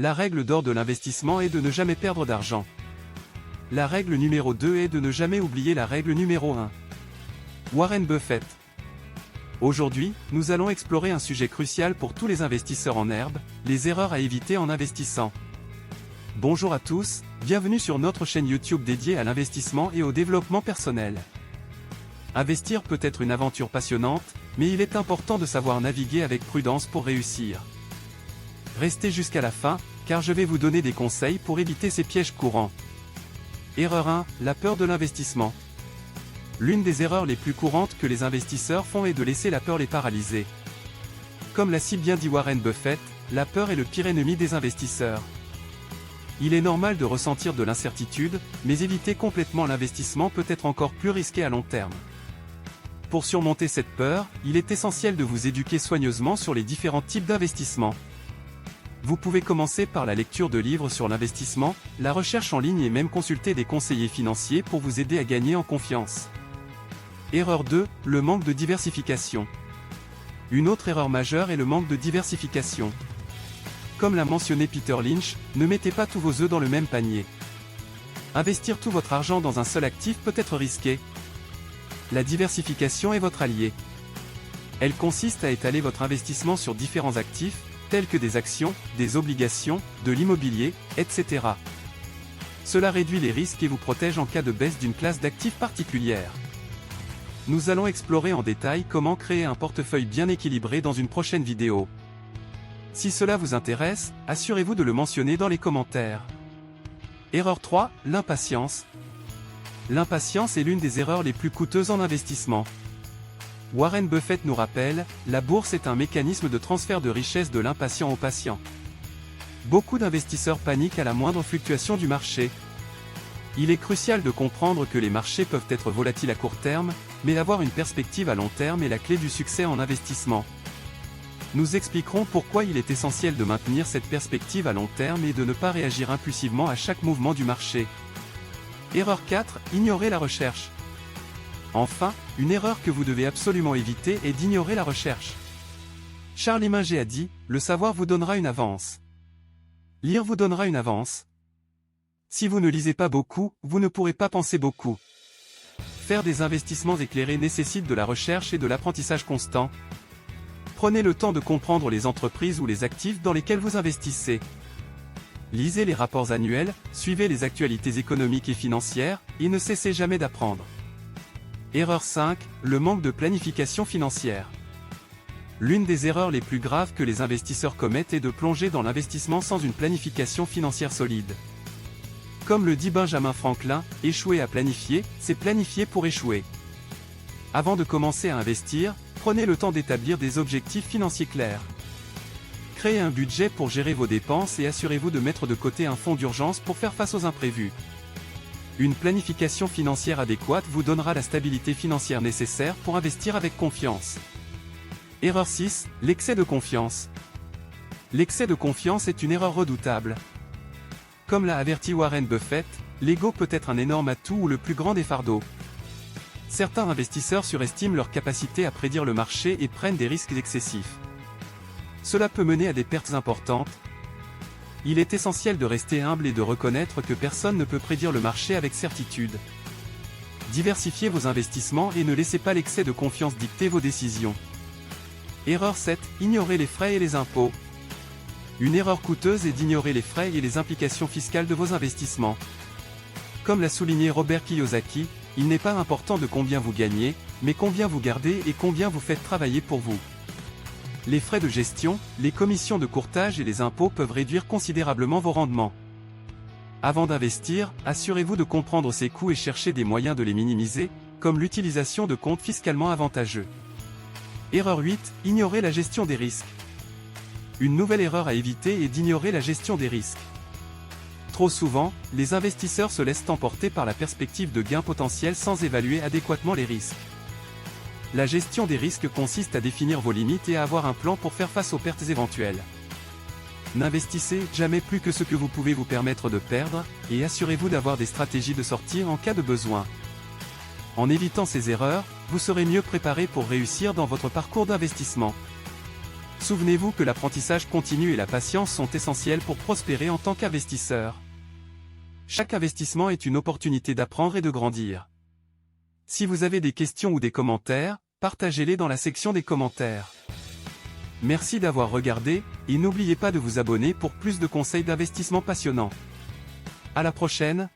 La règle d'or de l'investissement est de ne jamais perdre d'argent. La règle numéro 2 est de ne jamais oublier la règle numéro 1. Warren Buffett. Aujourd'hui, nous allons explorer un sujet crucial pour tous les investisseurs en herbe, les erreurs à éviter en investissant. Bonjour à tous, bienvenue sur notre chaîne YouTube dédiée à l'investissement et au développement personnel. Investir peut être une aventure passionnante, mais il est important de savoir naviguer avec prudence pour réussir. Restez jusqu'à la fin, car je vais vous donner des conseils pour éviter ces pièges courants. Erreur 1, la peur de l'investissement. L'une des erreurs les plus courantes que les investisseurs font est de laisser la peur les paralyser. Comme l'a si bien dit Warren Buffett, la peur est le pire ennemi des investisseurs. Il est normal de ressentir de l'incertitude, mais éviter complètement l'investissement peut être encore plus risqué à long terme. Pour surmonter cette peur, il est essentiel de vous éduquer soigneusement sur les différents types d'investissements. Vous pouvez commencer par la lecture de livres sur l'investissement, la recherche en ligne et même consulter des conseillers financiers pour vous aider à gagner en confiance. Erreur 2, le manque de diversification. Une autre erreur majeure est le manque de diversification. Comme l'a mentionné Peter Lynch, ne mettez pas tous vos œufs dans le même panier. Investir tout votre argent dans un seul actif peut être risqué. La diversification est votre allié. Elle consiste à étaler votre investissement sur différents actifs, tels que des actions, des obligations, de l'immobilier, etc. Cela réduit les risques et vous protège en cas de baisse d'une classe d'actifs particulière. Nous allons explorer en détail comment créer un portefeuille bien équilibré dans une prochaine vidéo. Si cela vous intéresse, assurez-vous de le mentionner dans les commentaires. Erreur 3, l'impatience. L'impatience est l'une des erreurs les plus coûteuses en investissement. Warren Buffett nous rappelle, la bourse est un mécanisme de transfert de richesse de l'impatient au patient. Beaucoup d'investisseurs paniquent à la moindre fluctuation du marché. Il est crucial de comprendre que les marchés peuvent être volatiles à court terme, mais avoir une perspective à long terme est la clé du succès en investissement. Nous expliquerons pourquoi il est essentiel de maintenir cette perspective à long terme et de ne pas réagir impulsivement à chaque mouvement du marché. Erreur 4, ignorer la recherche. Enfin, une erreur que vous devez absolument éviter est d'ignorer la recherche. Charlie Munger a dit, le savoir vous donnera une avance. Lire vous donnera une avance. Si vous ne lisez pas beaucoup, vous ne pourrez pas penser beaucoup. Faire des investissements éclairés nécessite de la recherche et de l'apprentissage constant. Prenez le temps de comprendre les entreprises ou les actifs dans lesquels vous investissez. Lisez les rapports annuels, suivez les actualités économiques et financières, et ne cessez jamais d'apprendre. Erreur 5, le manque de planification financière. L'une des erreurs les plus graves que les investisseurs commettent est de plonger dans l'investissement sans une planification financière solide. Comme le dit Benjamin Franklin, échouer à planifier, c'est planifier pour échouer. Avant de commencer à investir, prenez le temps d'établir des objectifs financiers clairs. Créez un budget pour gérer vos dépenses et assurez-vous de mettre de côté un fonds d'urgence pour faire face aux imprévus. Une planification financière adéquate vous donnera la stabilité financière nécessaire pour investir avec confiance. Erreur 6, l'excès de confiance. L'excès de confiance est une erreur redoutable. Comme l'a averti Warren Buffett, l'ego peut être un énorme atout ou le plus grand des fardeaux. Certains investisseurs surestiment leur capacité à prédire le marché et prennent des risques excessifs. Cela peut mener à des pertes importantes. Il est essentiel de rester humble et de reconnaître que personne ne peut prédire le marché avec certitude. Diversifiez vos investissements et ne laissez pas l'excès de confiance dicter vos décisions. Erreur 7, ignorer les frais et les impôts. Une erreur coûteuse est d'ignorer les frais et les implications fiscales de vos investissements. Comme l'a souligné Robert Kiyosaki, il n'est pas important de combien vous gagnez, mais combien vous gardez et combien vous faites travailler pour vous. Les frais de gestion, les commissions de courtage et les impôts peuvent réduire considérablement vos rendements. Avant d'investir, assurez-vous de comprendre ces coûts et cherchez des moyens de les minimiser, comme l'utilisation de comptes fiscalement avantageux. Erreur 8, ignorer la gestion des risques. Une nouvelle erreur à éviter est d'ignorer la gestion des risques. Trop souvent, les investisseurs se laissent emporter par la perspective de gains potentiels sans évaluer adéquatement les risques. La gestion des risques consiste à définir vos limites et à avoir un plan pour faire face aux pertes éventuelles. N'investissez jamais plus que ce que vous pouvez vous permettre de perdre, et assurez-vous d'avoir des stratégies de sortie en cas de besoin. En évitant ces erreurs, vous serez mieux préparé pour réussir dans votre parcours d'investissement. Souvenez-vous que l'apprentissage continu et la patience sont essentiels pour prospérer en tant qu'investisseur. Chaque investissement est une opportunité d'apprendre et de grandir. Si vous avez des questions ou des commentaires, partagez-les dans la section des commentaires. Merci d'avoir regardé, et n'oubliez pas de vous abonner pour plus de conseils d'investissement passionnants. À la prochaine.